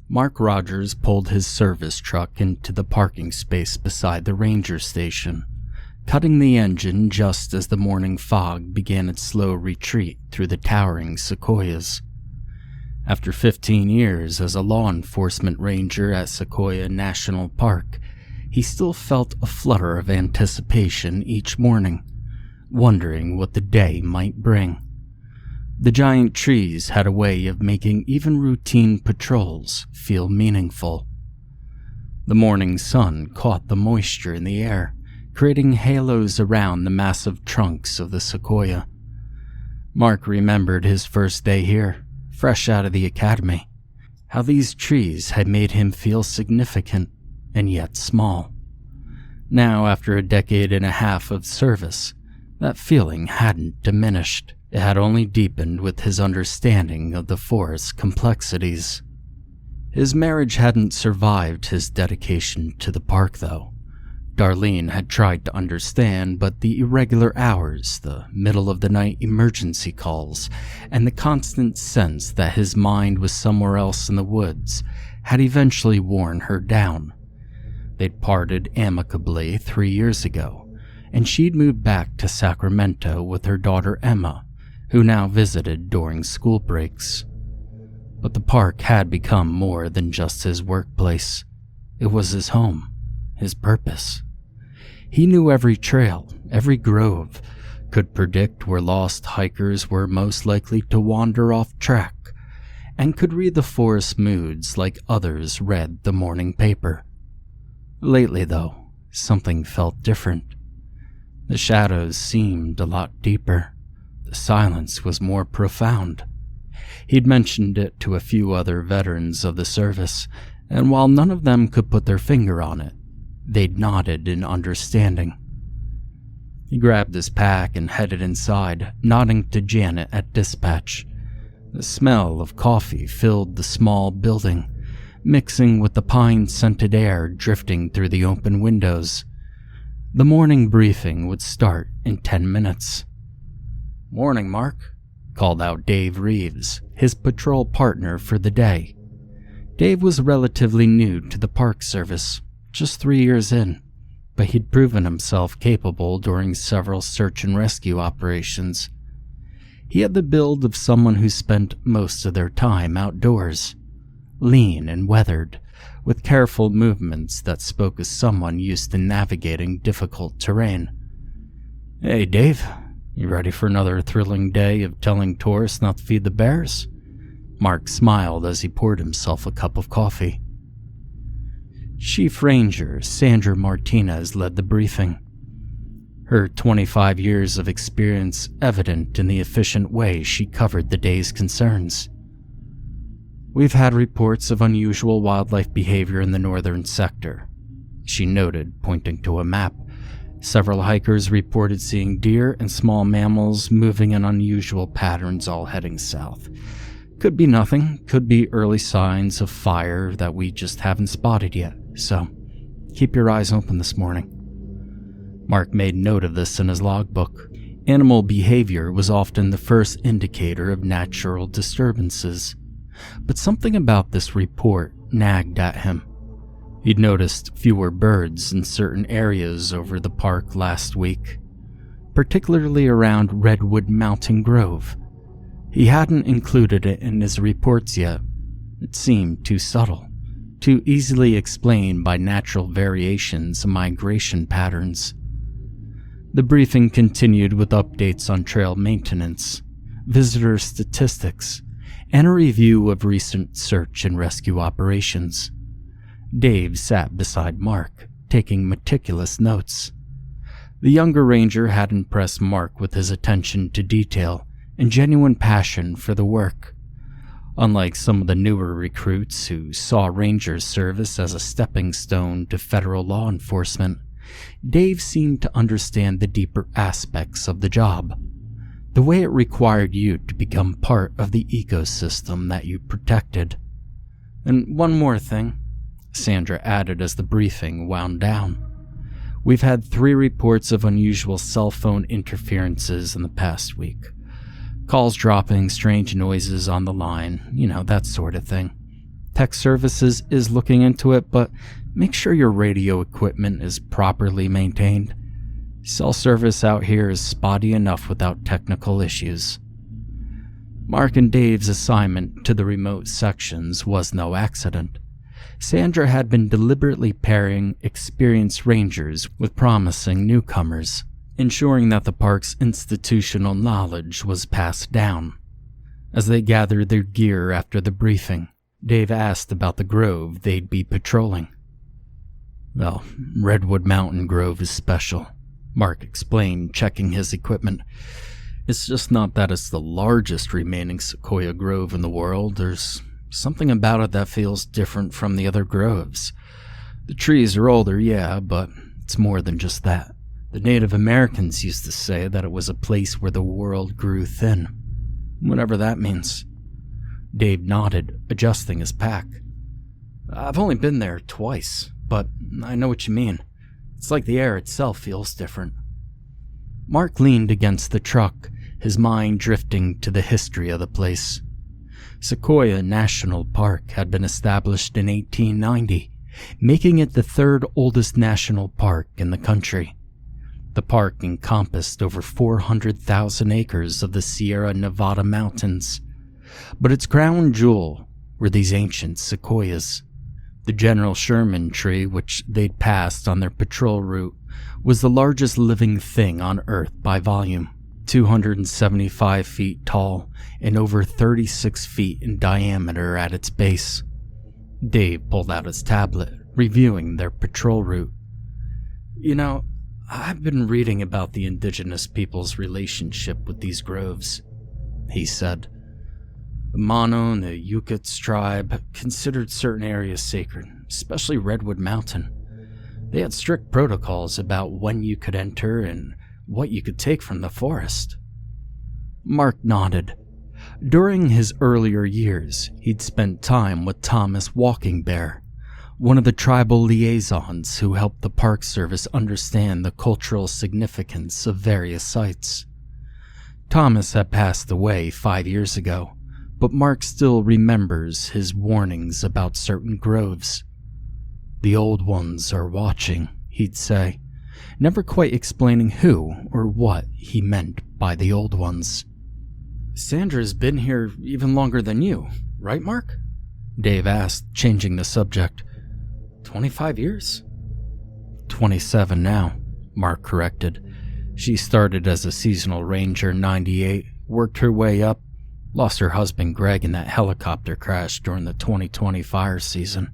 Mark Rogers pulled his service truck into the parking space beside the ranger station, cutting the engine just as the morning fog began its slow retreat through the towering sequoias. After 15 years as a law enforcement ranger at Sequoia National Park, he still felt a flutter of anticipation each morning, wondering what the day might bring. The giant trees had a way of making even routine patrols feel meaningful. The morning sun caught the moisture in the air, creating halos around the massive trunks of the sequoia. Mark remembered his first day here, fresh out of the academy, how these trees had made him feel significant and yet small. Now, after a decade and a half of service, that feeling hadn't diminished. It had only deepened with his understanding of the forest's complexities. His marriage hadn't survived his dedication to the park, though. Darlene had tried to understand, but the irregular hours, the middle-of-the-night emergency calls, and the constant sense that his mind was somewhere else in the woods had eventually worn her down. They'd parted amicably 3 years ago, and she'd moved back to Sacramento with her daughter Emma, who now visited during school breaks. But the park had become more than just his workplace. It was his home, his purpose. He knew every trail, every grove, could predict where lost hikers were most likely to wander off track, and could read the forest moods like others read the morning paper. Lately, though, something felt different. The shadows seemed a lot deeper. The silence was more profound. He'd mentioned it to a few other veterans of the service, and while none of them could put their finger on it, they'd nodded in understanding. He grabbed his pack and headed inside, nodding to Janet at dispatch. The smell of coffee filled the small building, mixing with the pine-scented air drifting through the open windows. The morning briefing would start in 10 minutes. "Morning, Mark," called out Dave Reeves, his patrol partner for the day. Dave was relatively new to the Park Service, just 3 years in, but he'd proven himself capable during several search and rescue operations. He had the build of someone who spent most of their time outdoors, lean and weathered, with careful movements that spoke as someone used to navigating difficult terrain. "Hey, Dave. You ready for another thrilling day of telling tourists not to feed the bears?" Mark smiled as he poured himself a cup of coffee. Chief Ranger Sandra Martinez led the briefing, her 25 years of experience evident in the efficient way she covered the day's concerns. "We've had reports of unusual wildlife behavior in the northern sector," she noted, pointing to a map. "Several hikers reported seeing deer and small mammals moving in unusual patterns all heading south. Could be nothing, could be early signs of fire that we just haven't spotted yet, so keep your eyes open this morning." Mark made note of this in his logbook. Animal behavior was often the first indicator of natural disturbances, but something about this report nagged at him. He'd noticed fewer birds in certain areas over the park last week, particularly around Redwood Mountain Grove. He hadn't included it in his reports yet. It seemed too subtle, too easily explained by natural variations and migration patterns. The briefing continued with updates on trail maintenance, visitor statistics, and a review of recent search and rescue operations. Dave sat beside Mark, taking meticulous notes. The younger ranger had impressed Mark with his attention to detail and genuine passion for the work. Unlike some of the newer recruits who saw ranger service as a stepping stone to federal law enforcement, Dave seemed to understand the deeper aspects of the job, the way it required you to become part of the ecosystem that you protected. "And one more thing," Sandra added as the briefing wound down. "We've had 3 reports of unusual cell phone interferences in the past week. Calls dropping, strange noises on the line, that sort of thing. Tech Services is looking into it, but make sure your radio equipment is properly maintained. Cell service out here is spotty enough without technical issues. Mark and Dave's assignment to the remote sections was no accident. Sandra had been deliberately pairing experienced rangers with promising newcomers, ensuring that the park's institutional knowledge was passed down. As they gathered their gear after the briefing, Dave asked about the grove they'd be patrolling. "Well, Redwood Mountain Grove is special," Mark explained, checking his equipment. "It's just not that it's the largest remaining sequoia grove in the world. There's something about it that feels different from the other groves. The trees are older, yeah, but it's more than just that. The Native Americans used to say that it was a place where the world grew thin. Whatever that means." Dave nodded, adjusting his pack. "I've only been there twice, but I know what you mean. It's like the air itself feels different." Mark leaned against the truck, his mind drifting to the history of the place. Sequoia National Park had been established in 1890, making it the third oldest national park in the country. The park encompassed over 400,000 acres of the Sierra Nevada mountains, but its crown jewel were these ancient sequoias. The General Sherman tree, which they'd passed on their patrol route, was the largest living thing on Earth by volume, 275 feet tall and over 36 feet in diameter at its base. Dave pulled out his tablet, reviewing their patrol route. "You know, I've been reading about the indigenous people's relationship with these groves," he said. "The Mono and the Yukits tribe considered certain areas sacred, especially Redwood Mountain. They had strict protocols about when you could enter and what you could take from the forest." Mark nodded. During his earlier years, he'd spent time with Thomas Walking Bear, one of the tribal liaisons who helped the Park Service understand the cultural significance of various sites. Thomas had passed away 5 years ago, but Mark still remembers his warnings about certain groves. "The old ones are watching," he'd say, never quite explaining who or what he meant by the old ones. "Sandra's been here even longer than you, right, Mark?" Dave asked, changing the subject. 25 years? 27 now, Mark corrected. She started as a seasonal ranger in 98, worked her way up, lost her husband Greg in that helicopter crash during the 2020 fire season.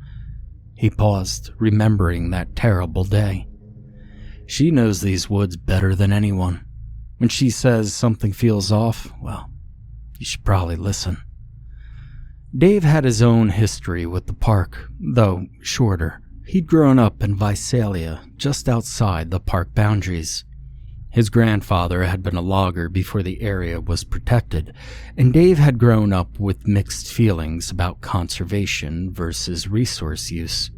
He paused, remembering that terrible day. She knows these woods better than anyone. When she says something feels off, well, you should probably listen. Dave had his own history with the park, though shorter. He'd grown up in Visalia, just outside the park boundaries. His grandfather had been a logger before the area was protected, and Dave had grown up with mixed feelings about conservation versus resource use.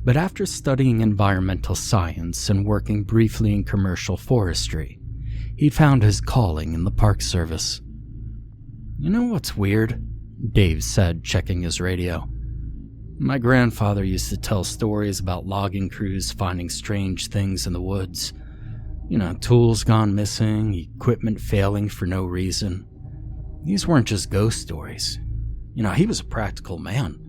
But after studying environmental science and working briefly in commercial forestry, he found his calling in the Park Service. "You know what's weird?" Dave said, checking his radio. "My grandfather used to tell stories about logging crews finding strange things in the woods. You know, tools gone missing, equipment failing for no reason. These weren't just ghost stories. You know, he was a practical man.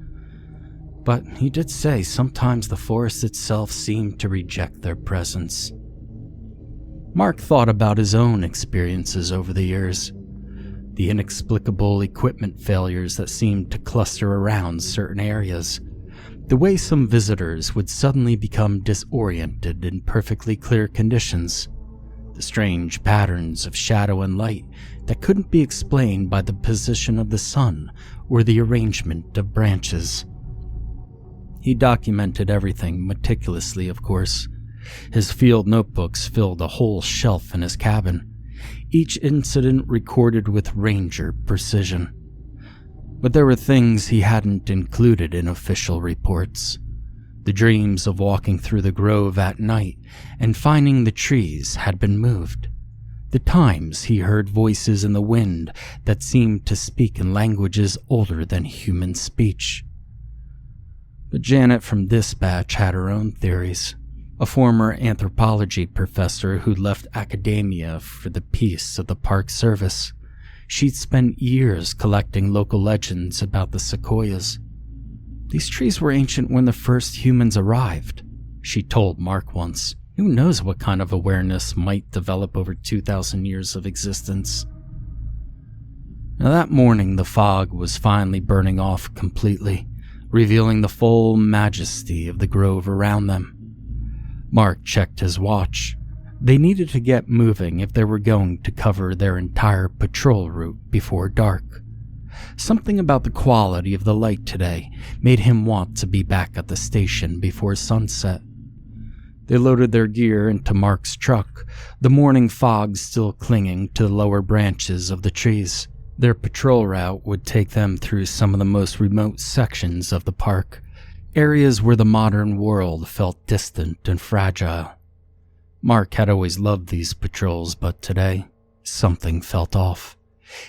But he did say sometimes the forest itself seemed to reject their presence." Mark thought about his own experiences over the years. The inexplicable equipment failures that seemed to cluster around certain areas. The way some visitors would suddenly become disoriented in perfectly clear conditions. The strange patterns of shadow and light that couldn't be explained by the position of the sun or the arrangement of branches. He documented everything meticulously, of course. His field notebooks filled a whole shelf in his cabin, each incident recorded with ranger precision. But there were things he hadn't included in official reports. The dreams of walking through the grove at night and finding the trees had been moved. The times he heard voices in the wind that seemed to speak in languages older than human speech. But Janet from Dispatch had her own theories. A former anthropology professor who left academia for the peace of the Park Service. She'd spent years collecting local legends about the sequoias. These trees were ancient when the first humans arrived, she told Mark once. Who knows what kind of awareness might develop over 2,000 years of existence. Now that morning, the fog was finally burning off completely, revealing the full majesty of the grove around them. Mark checked his watch. They needed to get moving if they were going to cover their entire patrol route before dark. Something about the quality of the light today made him want to be back at the station before sunset. They loaded their gear into Mark's truck, the morning fog still clinging to the lower branches of the trees. Their patrol route would take them through some of the most remote sections of the park, areas where the modern world felt distant and fragile. Mark had always loved these patrols, but today, something felt off.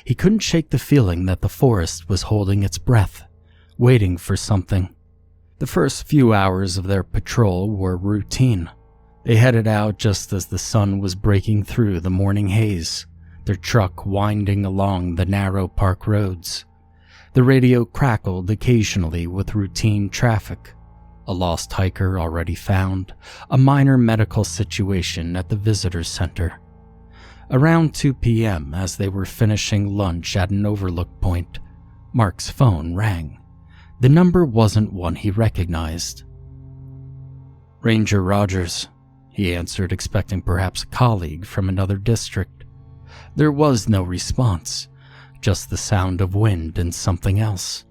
He couldn't shake the feeling that the forest was holding its breath, waiting for something. The first few hours of their patrol were routine. They headed out just as the sun was breaking through the morning haze, their truck winding along the narrow park roads. The radio crackled occasionally with routine traffic. A lost hiker already found, a minor medical situation at the visitor center. Around 2 p.m., as they were finishing lunch at an overlook point, Mark's phone rang. The number wasn't one he recognized. "Ranger Rogers," he answered, expecting perhaps a colleague from another district. There was no response, just the sound of wind and something else.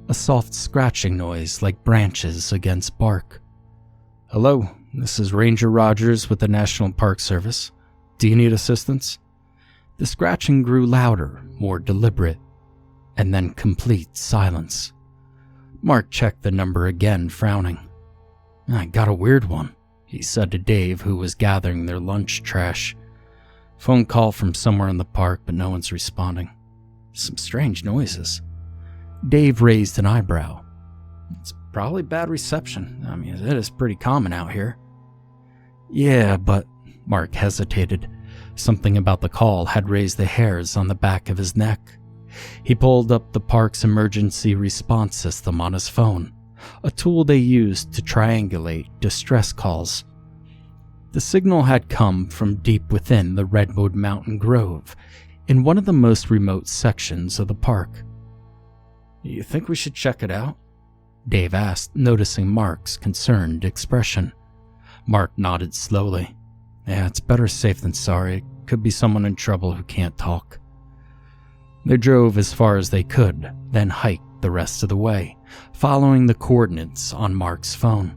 A soft scratching noise like branches against bark. "Hello, this is Ranger Rogers with the National Park Service. Do you need assistance?" The scratching grew louder, more deliberate, and then complete silence. Mark checked the number again, frowning. "I got a weird one," he said to Dave, who was gathering their lunch trash. "Phone call from somewhere in the park, but no one's responding. Some strange noises." Dave raised an eyebrow. "It's probably bad reception. I mean, it is pretty common out here." "Yeah, but..." Mark hesitated. Something about the call had raised the hairs on the back of his neck. He pulled up the park's emergency response system on his phone, a tool they used to triangulate distress calls. The signal had come from deep within the Redwood Mountain Grove, in one of the most remote sections of the park. "You think we should check it out?" Dave asked, noticing Mark's concerned expression. Mark nodded slowly. "Yeah, it's better safe than sorry. It could be someone in trouble who can't talk." They drove as far as they could, then hiked the rest of the way, following the coordinates on Mark's phone.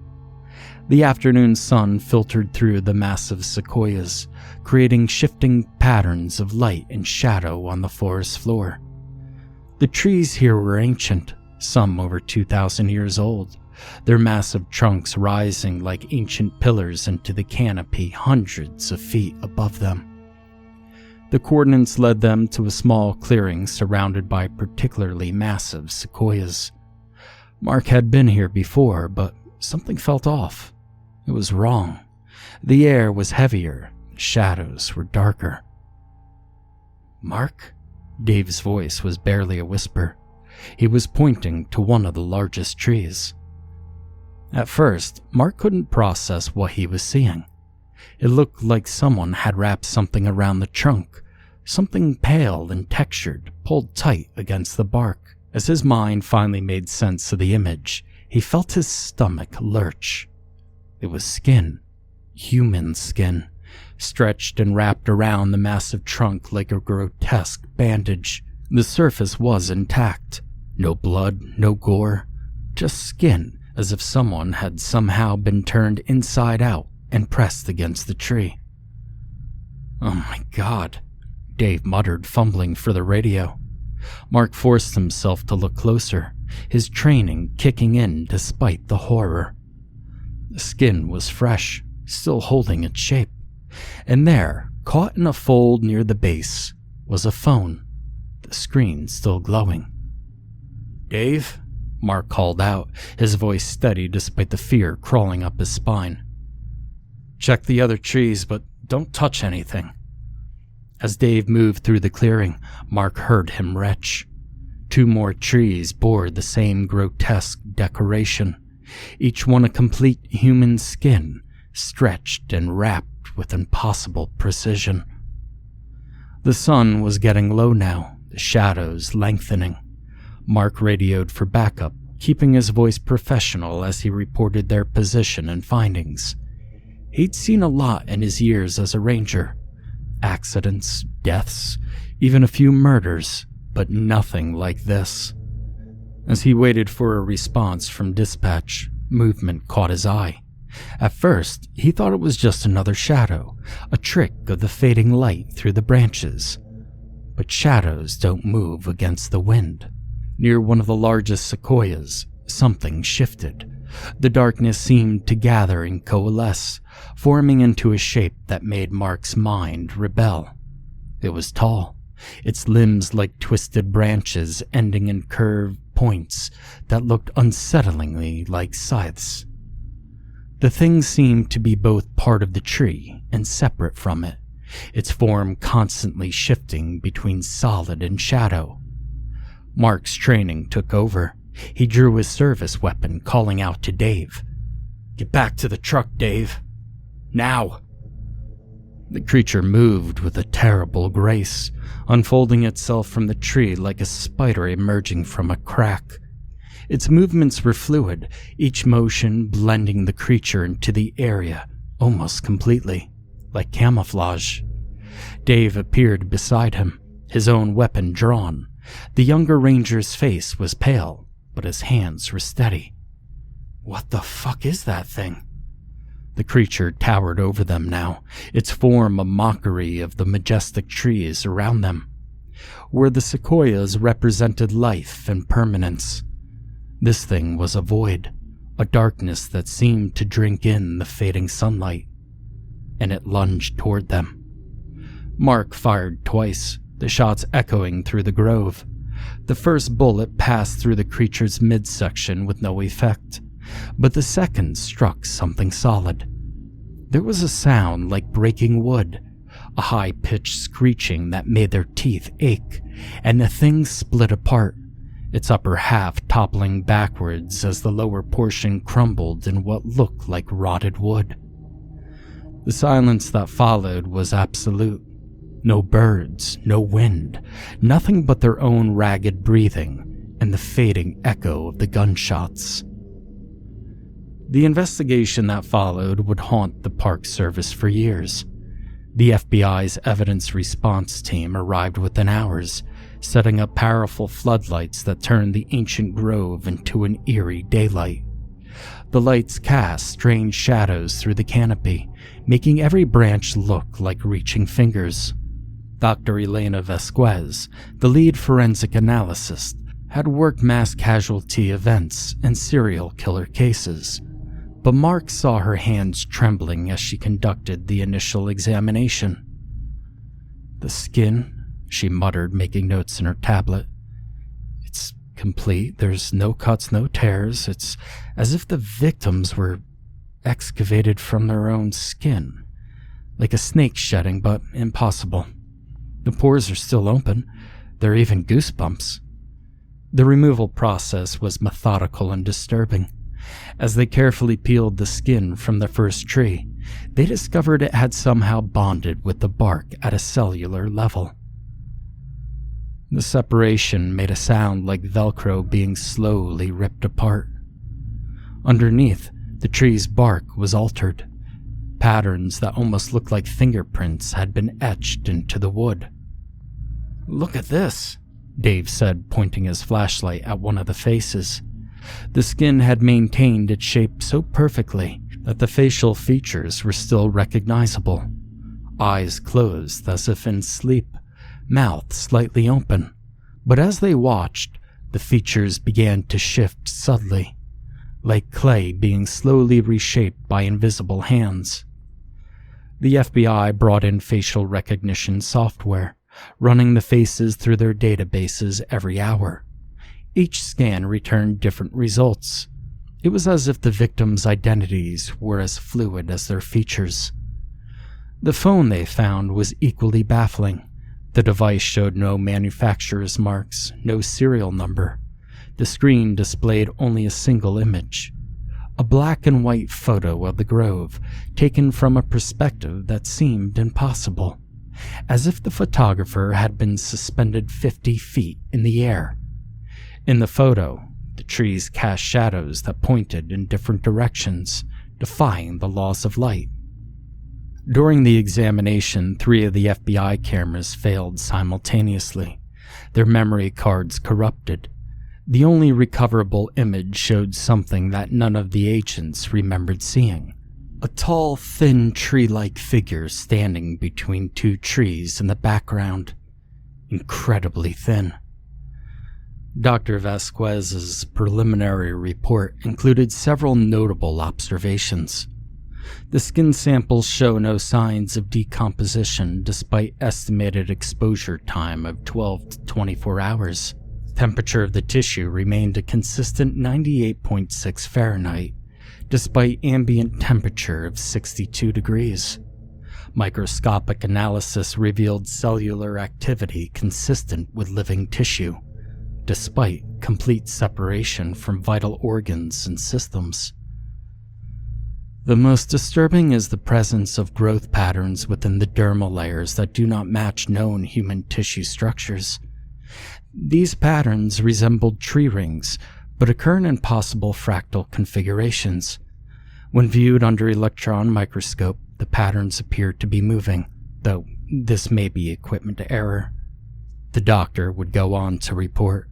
The afternoon sun filtered through the massive sequoias, creating shifting patterns of light and shadow on the forest floor. The trees here were ancient, some over 2,000 years old, their massive trunks rising like ancient pillars into the canopy hundreds of feet above them. The coordinates led them to a small clearing surrounded by particularly massive sequoias. Mark had been here before, but something felt off. It was wrong. The air was heavier, the shadows were darker. "Mark?" Dave's voice was barely a whisper. He was pointing to one of the largest trees. At first, Mark couldn't process what he was seeing. It looked like someone had wrapped something around the trunk, something pale and textured, pulled tight against the bark. As his mind finally made sense of the image, he felt his stomach lurch. It was skin, human skin, stretched and wrapped around the massive trunk like a grotesque bandage. The surface was intact. No blood, no gore, just skin, as if someone had somehow been turned inside out and pressed against the tree. "Oh my God," Dave muttered, fumbling for the radio. Mark forced himself to look closer, his training kicking in despite the horror. The skin was fresh, still holding its shape, and there, caught in a fold near the base, was a phone, the screen still glowing. "Dave?" Mark called out, his voice steady despite the fear crawling up his spine. "Check the other trees, but don't touch anything." As Dave moved through the clearing, Mark heard him retch. 2 more trees bore the same grotesque decoration, each one a complete human skin, stretched and wrapped with impossible precision. The sun was getting low now, the shadows lengthening. Mark radioed for backup, keeping his voice professional as he reported their position and findings. He'd seen a lot in his years as a ranger. Accidents, deaths, even a few murders, but nothing like this. As he waited for a response from dispatch, movement caught his eye. At first, he thought it was just another shadow, a trick of the fading light through the branches. But shadows don't move against the wind. Near one of the largest sequoias, something shifted. The darkness seemed to gather and coalesce, forming into a shape that made Mark's mind rebel. It was tall, its limbs like twisted branches ending in curved points that looked unsettlingly like scythes. The thing seemed to be both part of the tree and separate from it, its form constantly shifting between solid and shadow. Mark's training took over. He drew his service weapon, calling out to Dave. "Get back to the truck, Dave. Now!" The creature moved with a terrible grace, unfolding itself from the tree like a spider emerging from a crack. Its movements were fluid, each motion blending the creature into the area almost completely, like camouflage. Dave appeared beside him, his own weapon drawn. The younger ranger's face was pale, but his hands were steady. "What the fuck is that thing?" The creature towered over them now, its form a mockery of the majestic trees around them, where the sequoias represented life and permanence. This thing was a void, a darkness that seemed to drink in the fading sunlight, and it lunged toward them. Mark fired twice, the shots echoing through the grove. The first bullet passed through the creature's midsection with no effect, but the second struck something solid. There was a sound like breaking wood, a high-pitched screeching that made their teeth ache, and the thing split apart, its upper half toppling backwards as the lower portion crumbled in what looked like rotted wood. The silence that followed was absolute. No birds, no wind, nothing but their own ragged breathing and the fading echo of the gunshots. The investigation that followed would haunt the Park Service for years. The FBI's evidence response team arrived within hours, setting up powerful floodlights that turned the ancient grove into an eerie daylight. The lights cast strange shadows through the canopy, making every branch look like reaching fingers. Dr. Elena Vasquez, the lead forensic analyst, had worked mass casualty events and serial killer cases, but Mark saw her hands trembling as she conducted the initial examination. "The skin," she muttered, making notes in her tablet. "It's complete. There's no cuts, no tears. It's as if the victims were excavated from their own skin, like a snake shedding, but impossible. The pores are still open. There are even goosebumps." The removal process was methodical and disturbing. As they carefully peeled the skin from the first tree, they discovered it had somehow bonded with the bark at a cellular level. The separation made a sound like Velcro being slowly ripped apart. Underneath, the tree's bark was altered. Patterns that almost looked like fingerprints had been etched into the wood. "Look at this," Dave said, pointing his flashlight at one of the faces. The skin had maintained its shape so perfectly that the facial features were still recognizable. Eyes closed as if in sleep, mouth slightly open. But as they watched, the features began to shift subtly, like clay being slowly reshaped by invisible hands. The FBI brought in facial recognition software, running the faces through their databases every hour. Each scan returned different results. It was as if the victims' identities were as fluid as their features. The phone they found was equally baffling. The device showed no manufacturer's marks, no serial number. The screen displayed only a single image. A black and white photo of the grove, taken from a perspective that seemed impossible, as if the photographer had been suspended 50 feet in the air. In the photo, the trees cast shadows that pointed in different directions, defying the laws of light. During the examination, 3 of the FBI cameras failed simultaneously, their memory cards corrupted. The only recoverable image showed something that none of the agents remembered seeing. A tall, thin, tree-like figure standing between 2 trees in the background. Incredibly thin. Dr. Vasquez's preliminary report included several notable observations. The skin samples show no signs of decomposition despite estimated exposure time of 12 to 24 hours. Temperature of the tissue remained a consistent 98.6 Fahrenheit, despite ambient temperature of 62 degrees. Microscopic analysis revealed cellular activity consistent with living tissue, despite complete separation from vital organs and systems. The most disturbing is the presence of growth patterns within the dermal layers that do not match known human tissue structures. These patterns resembled tree rings, but occur in impossible fractal configurations. When viewed under electron microscope, the patterns appear to be moving, though this may be equipment error. The doctor would go on to report.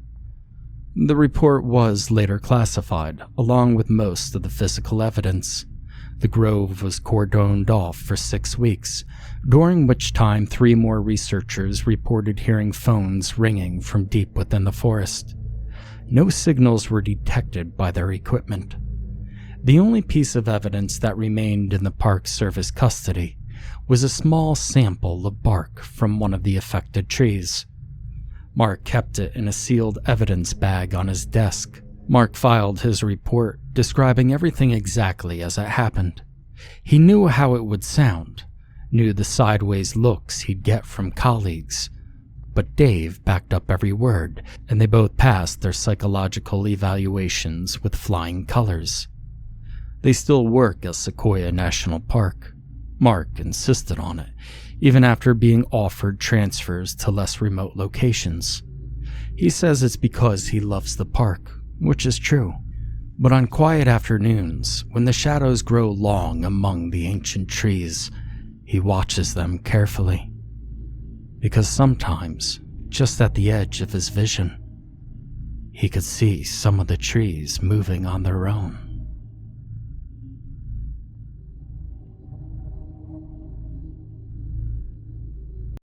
The report was later classified, along with most of the physical evidence. The grove was cordoned off for 6 weeks, during which time 3 more researchers reported hearing phones ringing from deep within the forest. No signals were detected by their equipment. The only piece of evidence that remained in the Park Service custody was a small sample of bark from one of the affected trees. Mark kept it in a sealed evidence bag on his desk. Mark filed his report, describing everything exactly as it happened. He knew how it would sound, knew the sideways looks he'd get from colleagues, but Dave backed up every word, and they both passed their psychological evaluations with flying colors. They still work at Sequoia National Park. Mark insisted on it, even after being offered transfers to less remote locations. He says it's because he loves the park, which is true. But on quiet afternoons, when the shadows grow long among the ancient trees, he watches them carefully. Because sometimes, just at the edge of his vision, he could see some of the trees moving on their own.